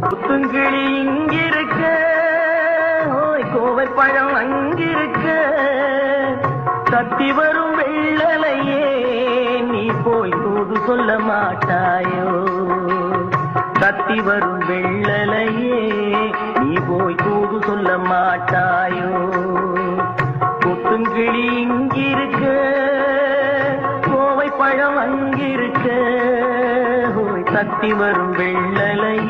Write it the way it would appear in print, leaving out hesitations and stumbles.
புத்துங்கிளி இங்கிருக்க, கோவை பழம் அங்கிருக்க, தத்தி வரும் வெள்ளலையே நீ போய் தூது சொல்ல மாட்டாயோ. தத்தி வரும் வெள்ளலையே நீ போய் தூது சொல்ல மாட்டாயோ. புத்துங்கிளி இங்கிருக்க, கோவை பழம் அங்கிருக்க, தத்தி வரும் வெள்ளலை